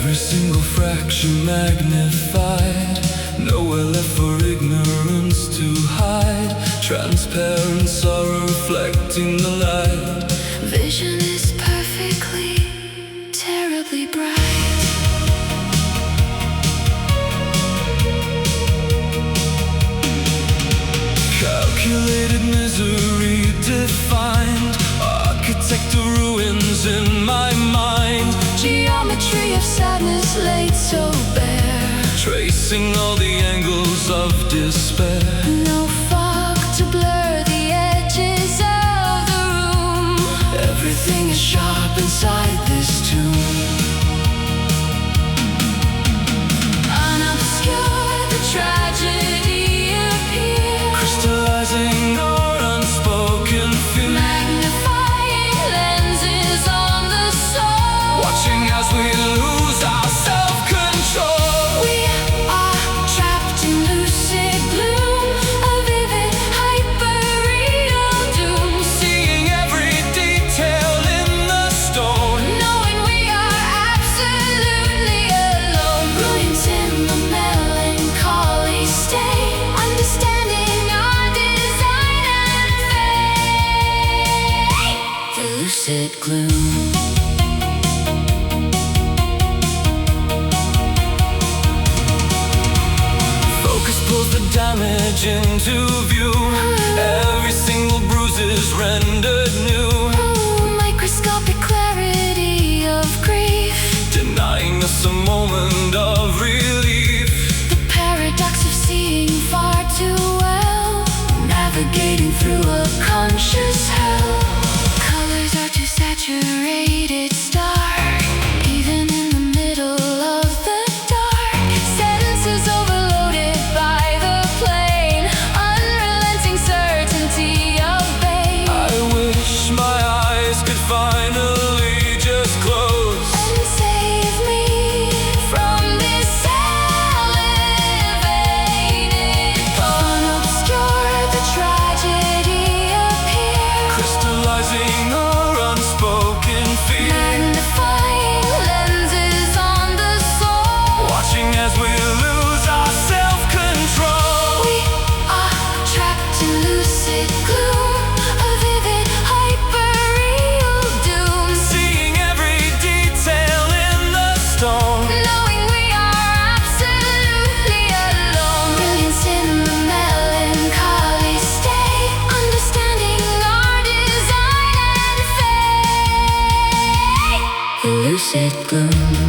Every single fraction magnified, nowhere left for ignorance to hide. Transparent sorrow reflecting the light. Vision is perfectly, terribly bright. Calculated misery defined, architect of ruins in my mind. Geometry of sadness laid so bare, Tracing all the angles of despair. no fog to blur the edges of the room. Everything is sharp inside this tomb. Unobscure the tragedy appears, Crystallizing our unspoken fear. magnifying lenses on the soul. Watching as we lose our self-control. We are trapped in lucid gloom, a vivid, hyper-real doom. Seeing every detail in the stone. Knowing we are absolutely alone. Brilliance in the melancholy state, understanding our design and fate. The lucid gloom. Focus pulls the damage into view. Every single bruise is rendered new. Microscopic clarity of grief, Denying us a moment of relief. the paradox of seeing far too well, navigating through a conscious hell. Colors are too saturated, stark, even in the middle of the dark. Senses overloaded by the plane, unrelenting certainty of pain. I wish my eyes could finally just close. And save me from this elevated pose. Unobscure the tragedy appears, Crystallizing our unspoken fear. magnifying lenses on the soul. Watching as we lose our self-control. We are trapped in lucid gloom, a vivid, hyper-real doom. Seeing every detail in the stone. Knowing we are absolutely alone. Brilliance in the melancholy state, understanding our design and fate. The lucid gloom.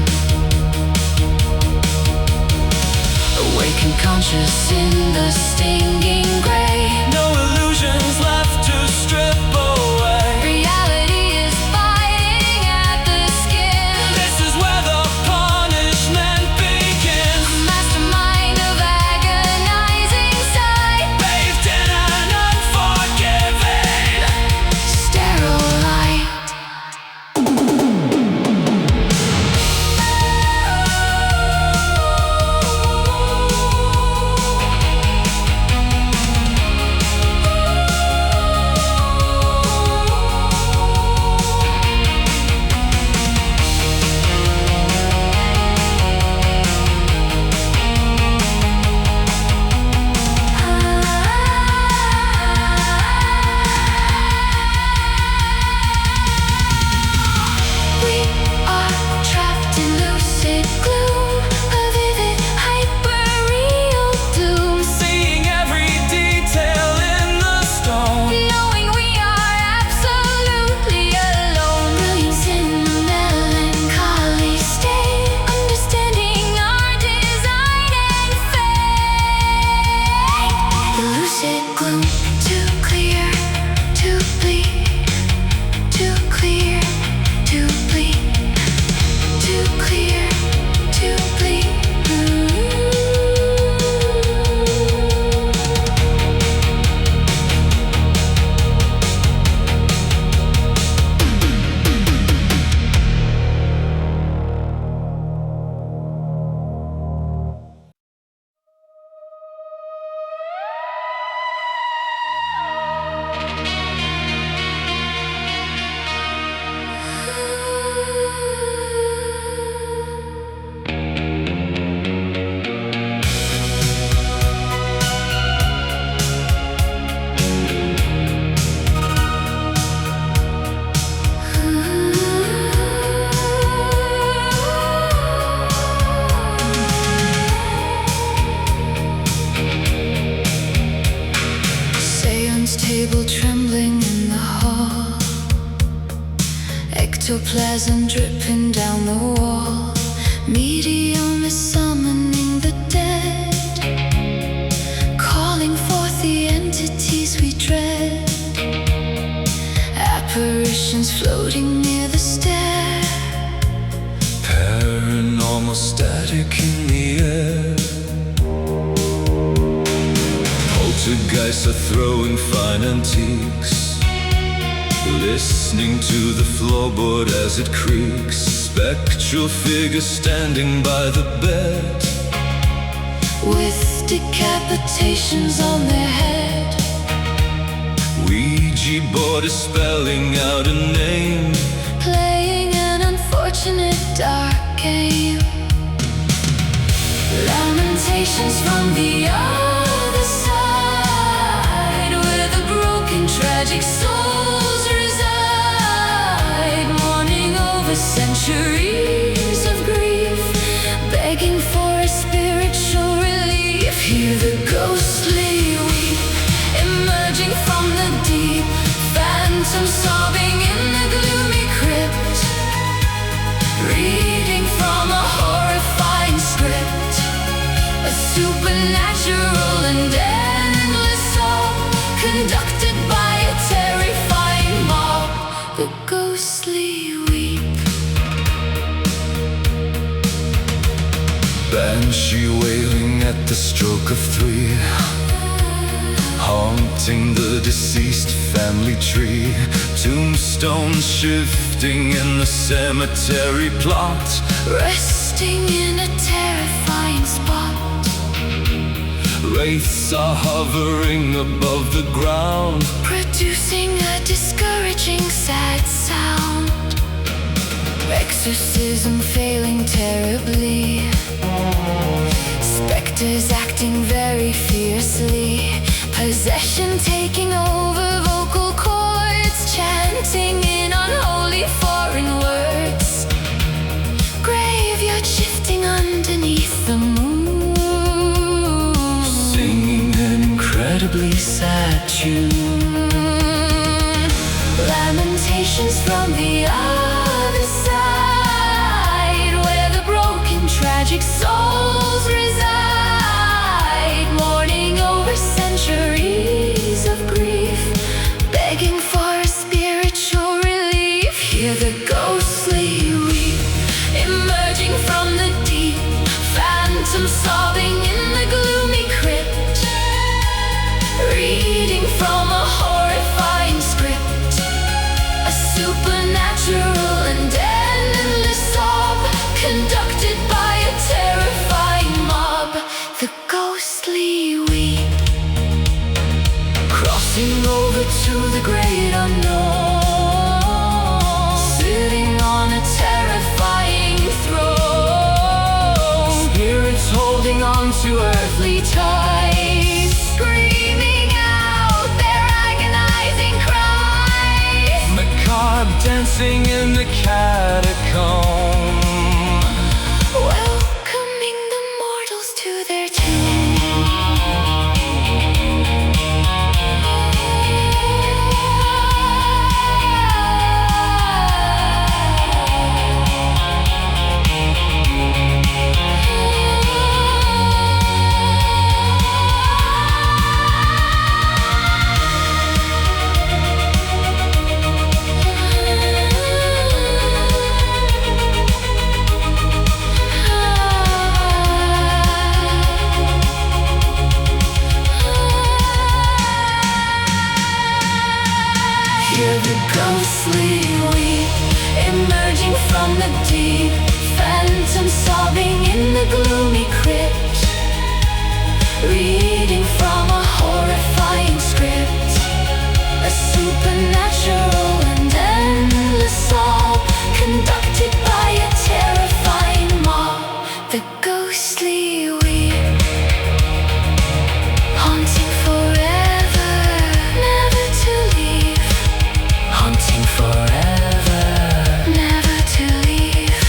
Awakened conscious in the stinging gray. No illusions left to strip away. Reality is biting at the skin. This is where the punishment begins. Mastermind of agonizing sight, Bathed in an unforgiving sterile light. resin dripping down the wall. Medium is summoning the dead, calling forth the entities we dread. Apparitions floating near the stair. Paranormal static in the air. Poltergeists are throwing fine antiques, listening to the floorboard as it creaks. Spectral figures standing by the bed, with decapitations on their head. Ouija board is spelling out a name, playing an unfortunate dark game. Lamentations from the other side, where the broken tragic souls reside, mourning over centuries of grief, begging for a spiritual relief. Hear the ghostly weep, emerging from the deep, phantoms sobbing in the gloomy crypt, reading from a horrifying script, a supernatural and endless song, conducted by a terrifying mob. The ghostly weep. banshee wailing at the stroke of 3, haunting the deceased family tree. Tombstones shifting in the cemetery plot, Resting in a terrifying spot. wraiths are hovering above the ground, Producing a discouraging sad sound. Exorcism failing terribly. Specters acting very fiercely. Possession taking over vocal cords, chanting in unholy foreign words. Graveyard shifting underneath the moon, singing an incredibly sad tune. Lamentations from the other side, where the broken tragic souls reside, mourning over centuries of grief, begging for a spiritual relief. Hear the ghostly weep, emerging from the deep, phantoms sobbing in the gloomy crypt, reading from a horrifying script, a supernatural and endless sob, conducted by a terrifying mob. The ghostly weep, crossing over to the great unknown, sitting on a terrifying throne. Spirits holding on to earthly ties, screaming out their agonizing cries. Macabre dancing in the catacomb, Welcoming the mortals to their tomb. Hear the ghostly weep, emerging from the deep, phantoms sobbing in the gloomy crypt, reading from a horrifying script, a supernatural and endless sob, conducted by a terrifying mob. The ghostly weep, haunting forever, never to leave. Haunting forever, never to leave.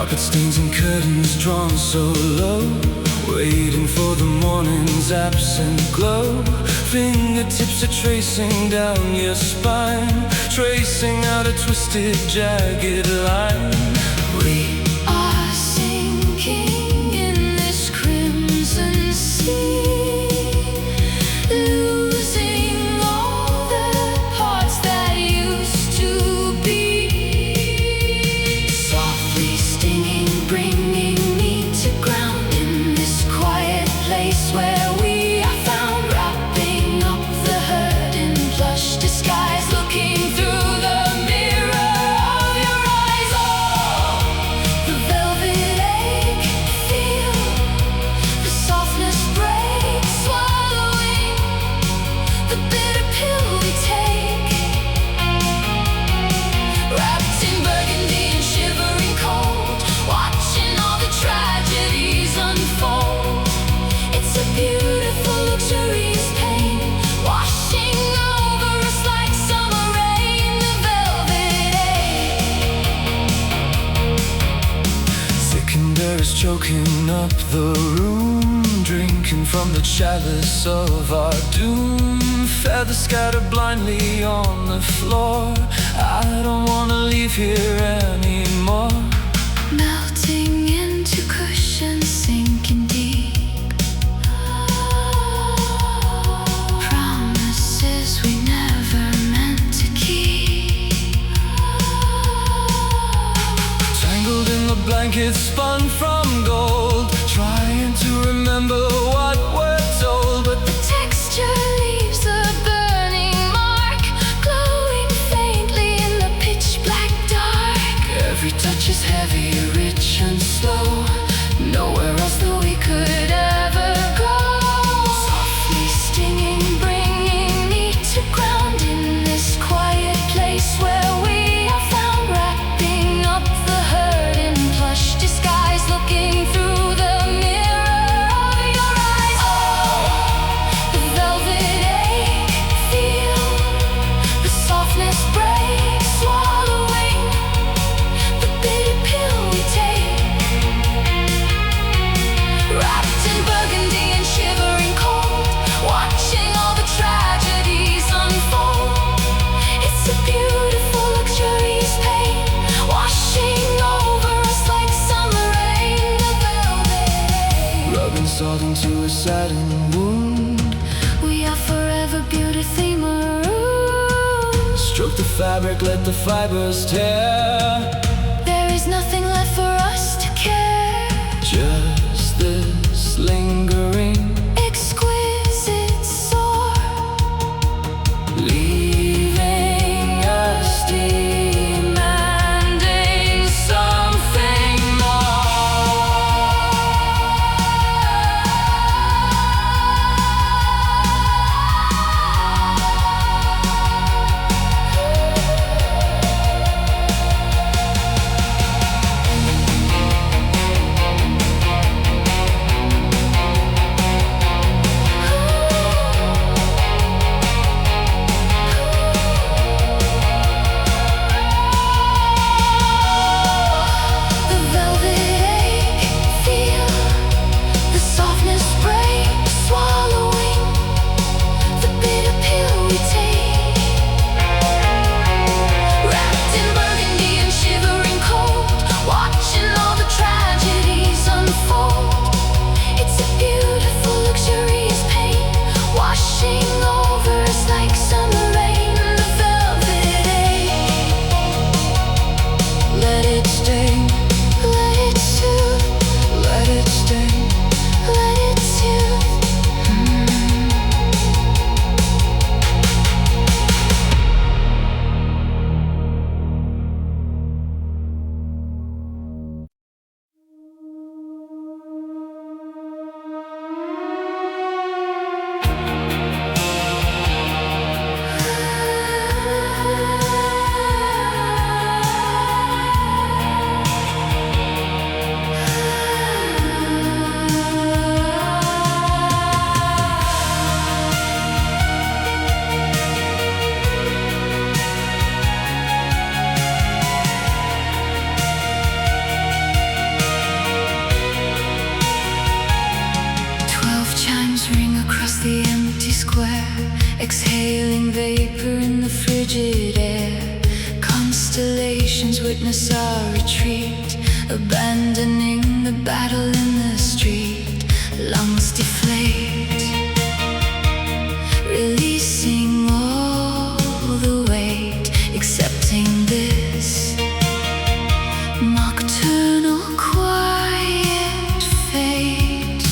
Carpet stains and curtains drawn so low, waiting for the morning's absent glow. Fingertips are tracing down your spine, tracing out a twisted, jagged line. We are sinking in this crimson sea, losing all the parts that used to be. Softly stinging, bringing me to ground in this quiet place where we are found, wrapping up the hurt in plush disguise, looking through the mirror of your eyes. Oh, the velvet ache, feel the softness break, swallowing the bitter pill we take. Wrapped in burgundy and shivering cold, watching all the tragedies unfold. It's a beautiful luxurious pain, washing over us like summer rain. The velvet ache. Sickener is choking up the room, drinking from the chalice of our doom. Feathers scattered blindly on the floor. I don't wanna leave here anymore. Melting into cushions, sinking deep. Promises we never meant to keep. Tangled in the blankets spun from gold, trying to remember what we're told, but The texture leaves a burning mark, glowing faintly in the pitch black dark. every touch is heavy, rich and slow. Nowhere else that we could ever go. Softly stinging, bringing me to ground in this quiet place where we are found, wrapping up the hurt in plush disguise, looking through the mirror of your eyes. Oh, the velvet ache, feel the softness break, swallowing the bitter pill we take. Wrapped in burgundy and shivering cold, watching all the tragedies unfold. It's a beautiful luxurious pain, washing over us like summer rain. The velvet ache. Rubbing salt into a satin wound, We are forever beautifully marooned. stroke the fabric, let the fibers tear. There is nothing left for us to care. Just this lingering, Exquisite sore, leaving us demanding something more. frigid air. Constellations witness our retreat, abandoning the battle in the street. Lungs deflate, releasing all the weight, accepting this nocturnal quiet fate.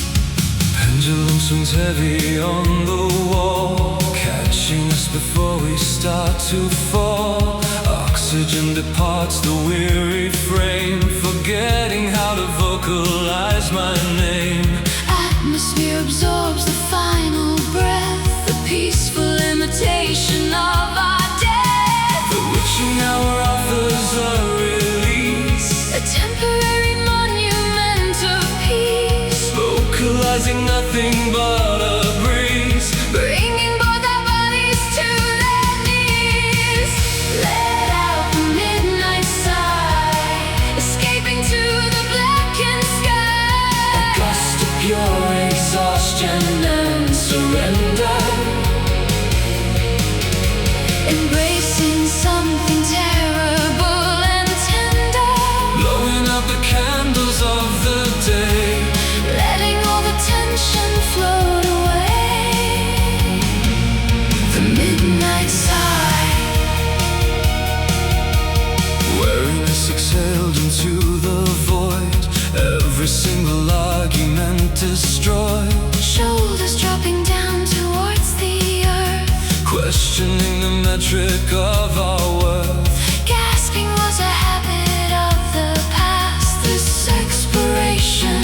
Pendulum swings heavy on the wall, catching us before we start to fall. Oxygen departs the weary frame, forgetting how to vocalize my name. Atmosphere absorbs the final breath, the peaceful imitation of our death. The witching hour offers a release, A temporary monument of peace, vocalizing nothing but a breeze. bringing both our bodies to their knees. Let out the midnight sigh, escaping to the blackened sky. A gust of pure exhaustion and surrender, Embracing something terrible and tender, blowing out the candles of the day. letting all the tension float away. The midnight sigh, Weariness exhaled into the void, every single argument destroyed. shoulders dropping down towards the earth. Questioning the metric of our worth. Gasping was a habit of the past. This expiration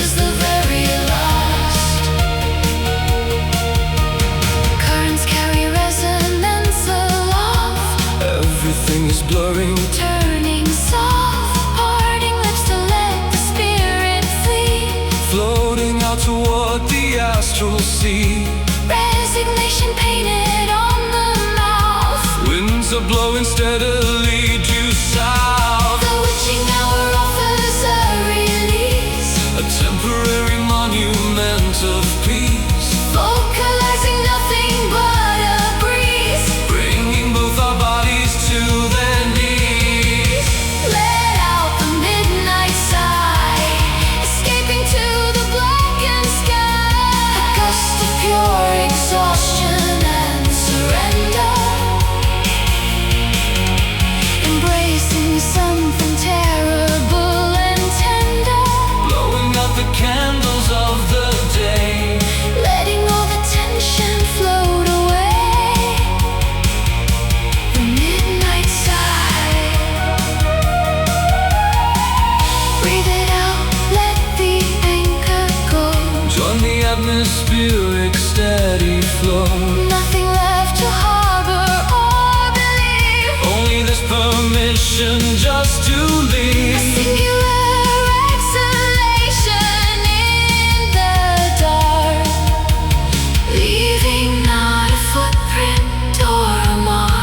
is the very last. Currents carry resonance aloft, Everything is blurring, turning soft, parting lips to let the spirit flee. floating out toward the astral sea. Resignation painted on the mouth. Winds are blowing steadily due south. The witching hour offers a release, A temporary monument of peace, vocalizing nothing but a breeze. bringing both our bodies to their knees. Let out the midnight sigh, escaping to the blackened sky. A gust of pure exhaustion and surrender, embracing something terrible and tender, Blowing out the candles of the day. letting all the tension float away. The midnight sigh, breathe it out, let the anchor go. Join the atmospheric steady flow. Nothing left to harbor or believe. Only this permission just to leave. Singular exhalation in the dark, leaving not a footprint or a mark.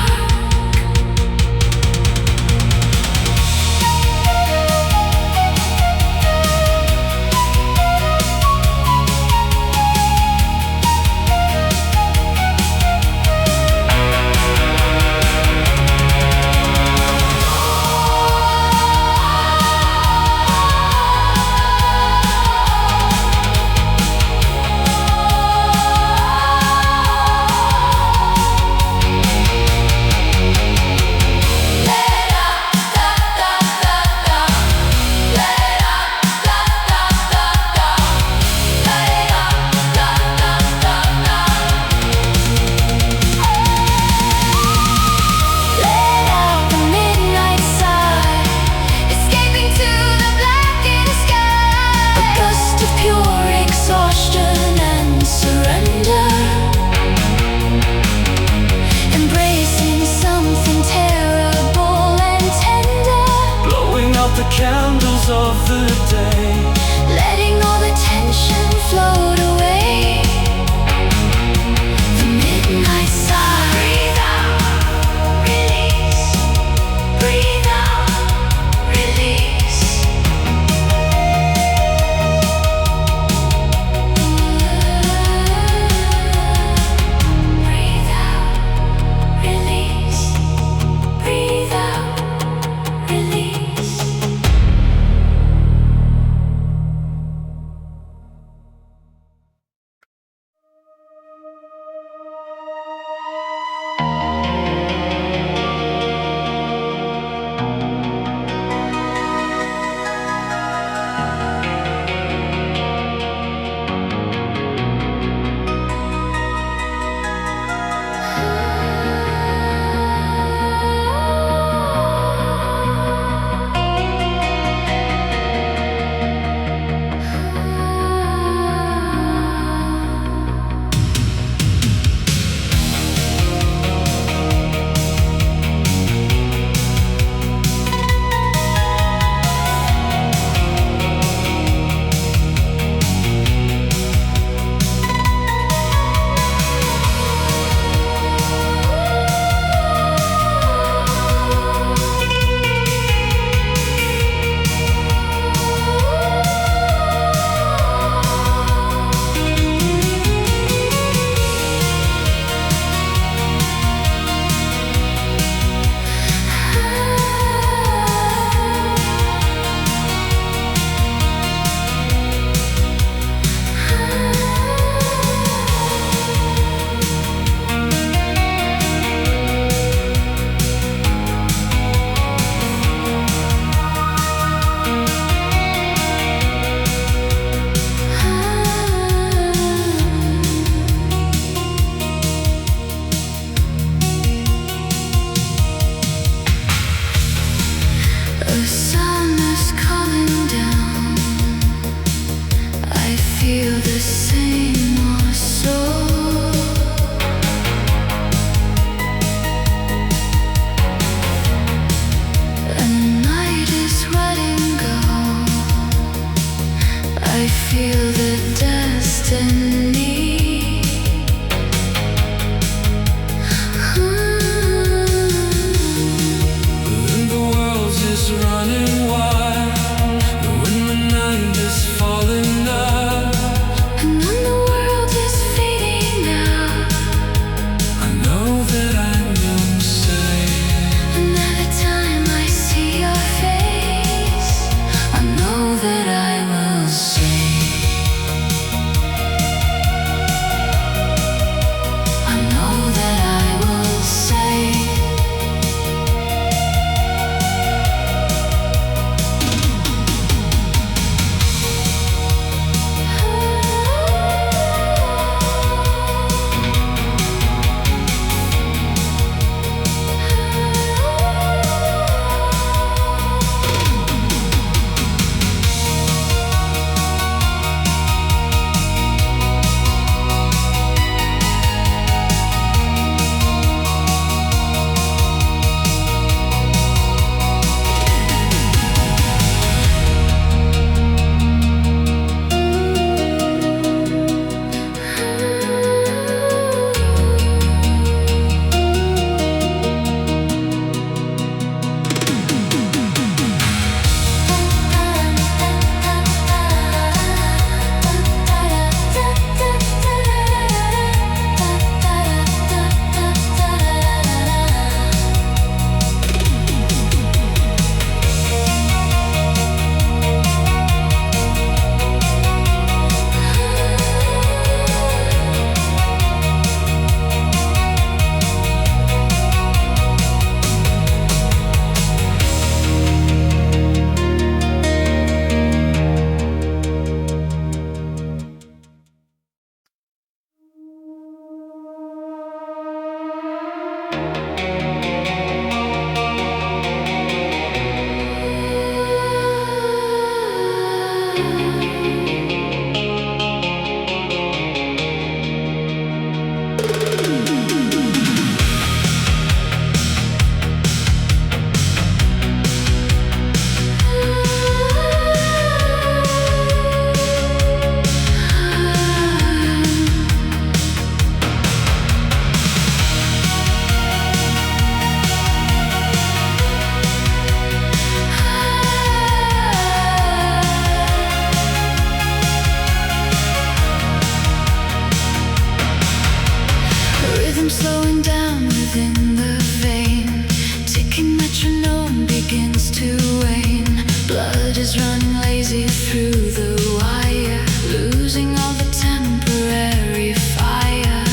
is running lazy through the wire, losing all the temporary fire.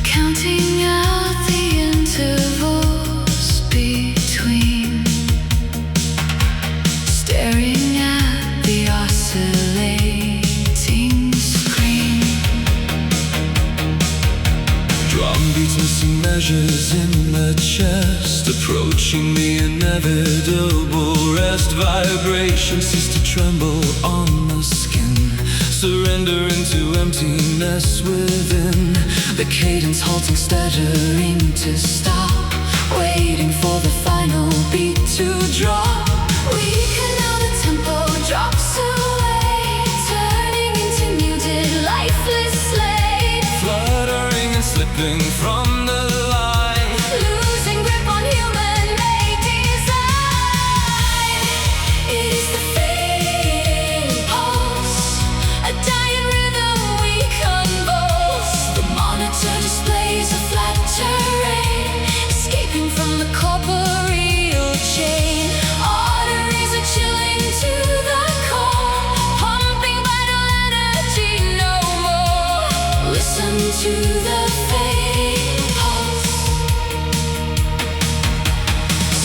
Counting out the intervals between, staring at the oscillating screen. Drum beats missing measures in the chest, approaching the inevitable rest. Vibration cease to tremble on the skin, surrendering to emptiness within. The cadence halting, stuttering to stop, waiting for the final beat to drop. Weaken now, the tempo drops away, turning into muted, lifeless slate. Fluttering and slipping from the line, Losing grip on human-made design. It is the fading pulse, a dying rhythm we convulse. The monitor displays a flat terrain, escaping from the corporeal chain. Arteries are chilling to the core, pumping vital energy no more. Listen to the fading pulse.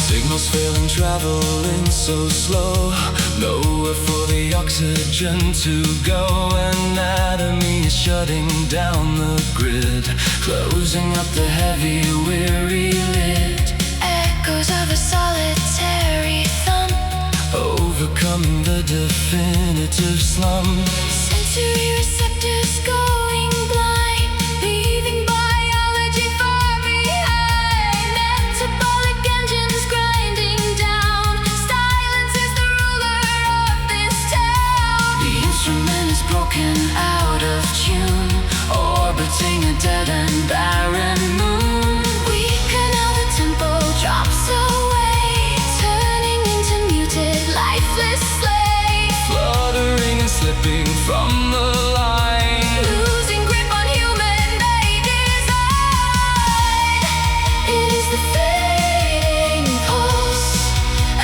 signals failing, traveling so slow, nowhere for the oxygen to go. Anatomy is shutting down the grid, closing up the heavy, weary lid. Echoes of a solitary thump, Overcoming the definitive slump. sensory receptors going blind, leaving biology far behind. Metabolic engines grinding down, silence is the ruler of this town. The instrument is broken out of tune, orbiting a dead and barren moon. Weaken now, the tempo drops away, turning into muted, lifeless slate. Fluttering and slipping from the line, Losing grip on human-made design. It is the fading pulse,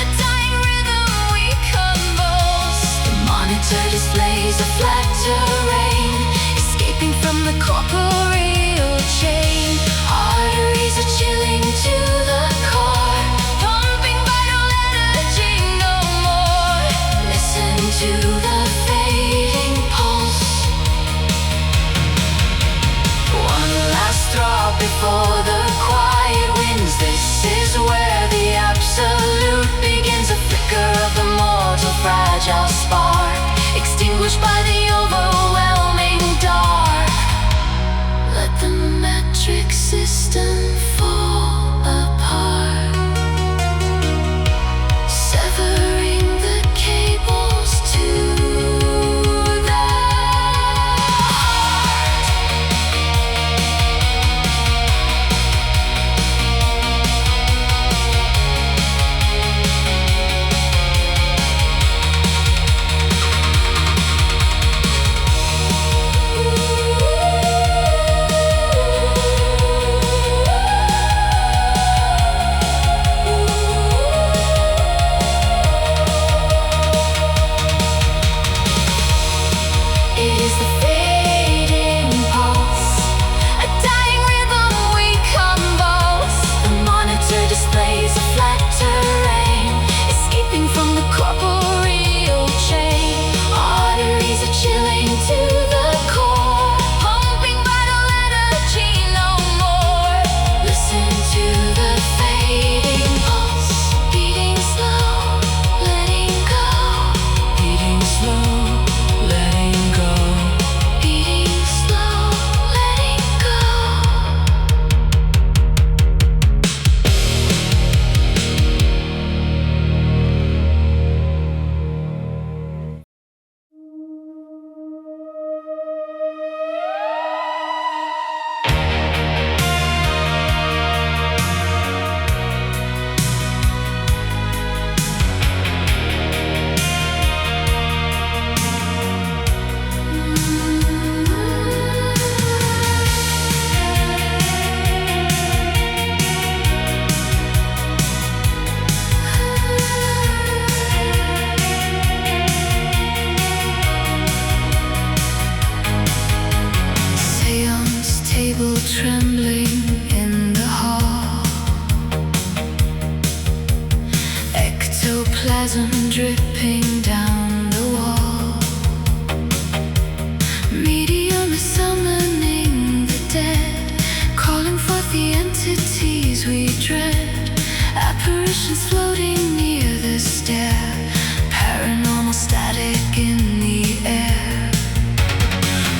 a dying rhythm we convulse. The monitor displays a flat terrain, escaping from the corporeal chain. Arteries are chilling to the core, pumping vital energy no more. Listen to the fading pulse. ectoplasm dripping down the wall. Medium is summoning the dead, calling forth the entities we dread. Apparitions floating near the stair, paranormal static in the air.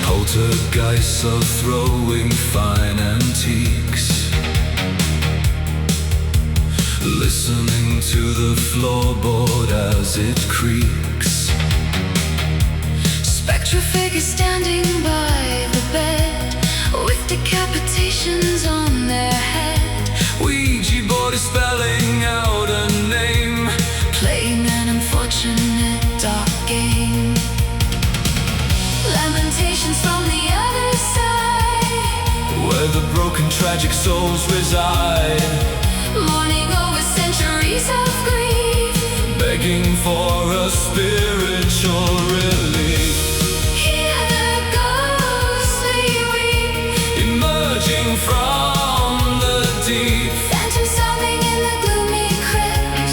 Poltergeists are throwing fine antiques, listening to the floorboard as it creaks. Spectral figures standing by the bed, with decapitations on their head. Ouija board is spelling out a name, playing an unfortunate dark game. Lamentations from the other side, where the broken tragic souls reside. Mourning over centuries of grief, begging for a spiritual relief. Hear the ghostly weep, emerging from the deep. Phantom sobbing in the gloomy crypt,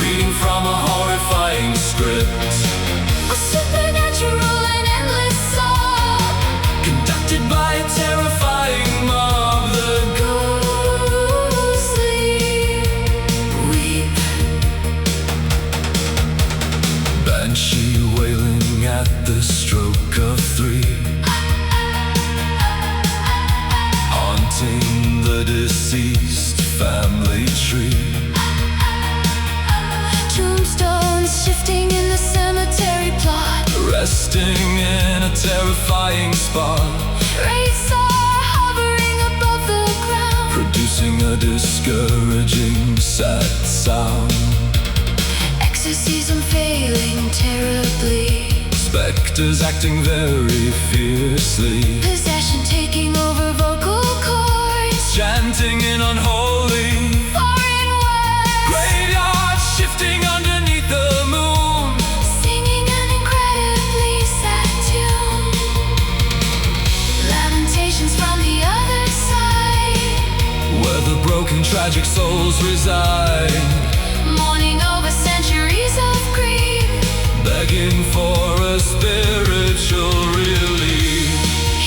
reading from a horrifying script. A supernatural and endless song, conducted by a terrifying mob. The ghostly weep. Banshee wailing at the stroke of 3, haunting the deceased family tree. Tombstones shifting in the cemetery plot, resting in a terrifying spot. wraiths are hovering above the ground, producing a discouraging sad sound. exorcism failing terribly, specters acting very fiercely, possession taking over vocal cords, chanting in unholy foreign words. graveyards shifting underneath the moon, Singing an incredibly sad tune. Lamentations from the other side, where the broken tragic souls reside. mourning over centuries of grief, Begging for a spiritual relief.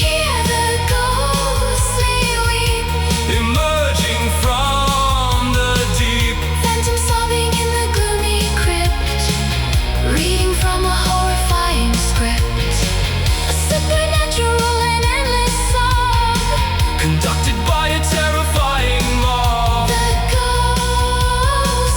hear the ghostly weep, Emerging from the deep. phantom sobbing in the gloomy crypt, reading from a horrifying script. A supernatural and endless song, Conducted by a terrifying mob. the ghostly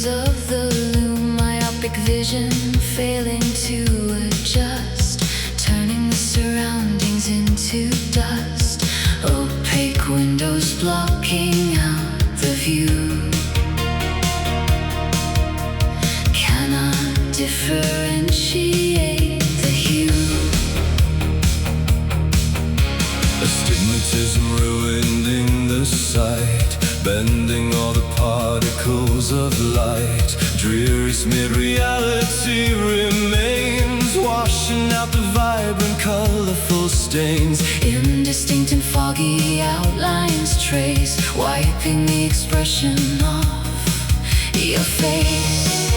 fingers of the loom, myopic vision failing to adjust, turning the surroundings into dust, opaque windows blocking out the view. Cannot differentiate the hue. Astigmatism ruining the sight, bending all the particles of light. Dreary smeared reality remains, washing out the vibrant colorful stains. Indistinct and foggy outlines trace, wiping the expression off your face.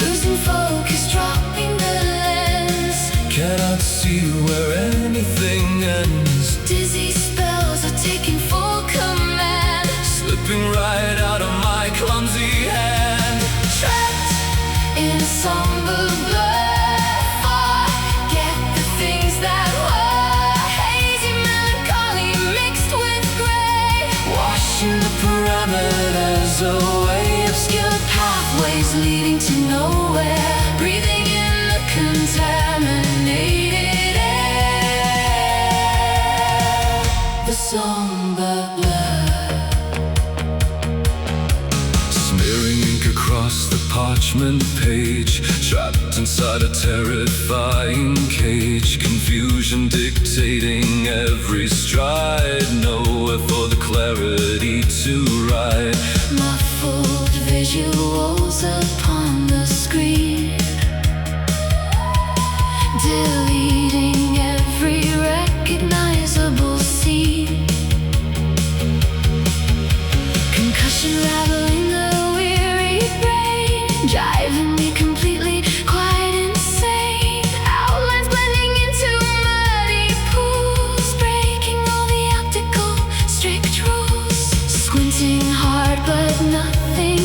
Losing focus, dropping the lens, Cannot see where anything ends. dizzy spells are taking full command, Slipping right out of my clumsy hand. trapped in a somber blur. Forget the things that were, hazy melancholy mixed with gray, Washing the parameters away. obscure pathways leading to nowhere, breathing in the contaminated air. The somber blur, Smearing ink across the parchment page, trapped inside a terrifying cage. Confusion dictating every stride, nowhere for the clarity to ride. muffled visuals upon the screen, deleting every recognizable scene. Concussion rattling the weary brain, driving me completely quite insane. Outlines blending into muddy pools, breaking all the optical strict rules. Squinting hard but nothing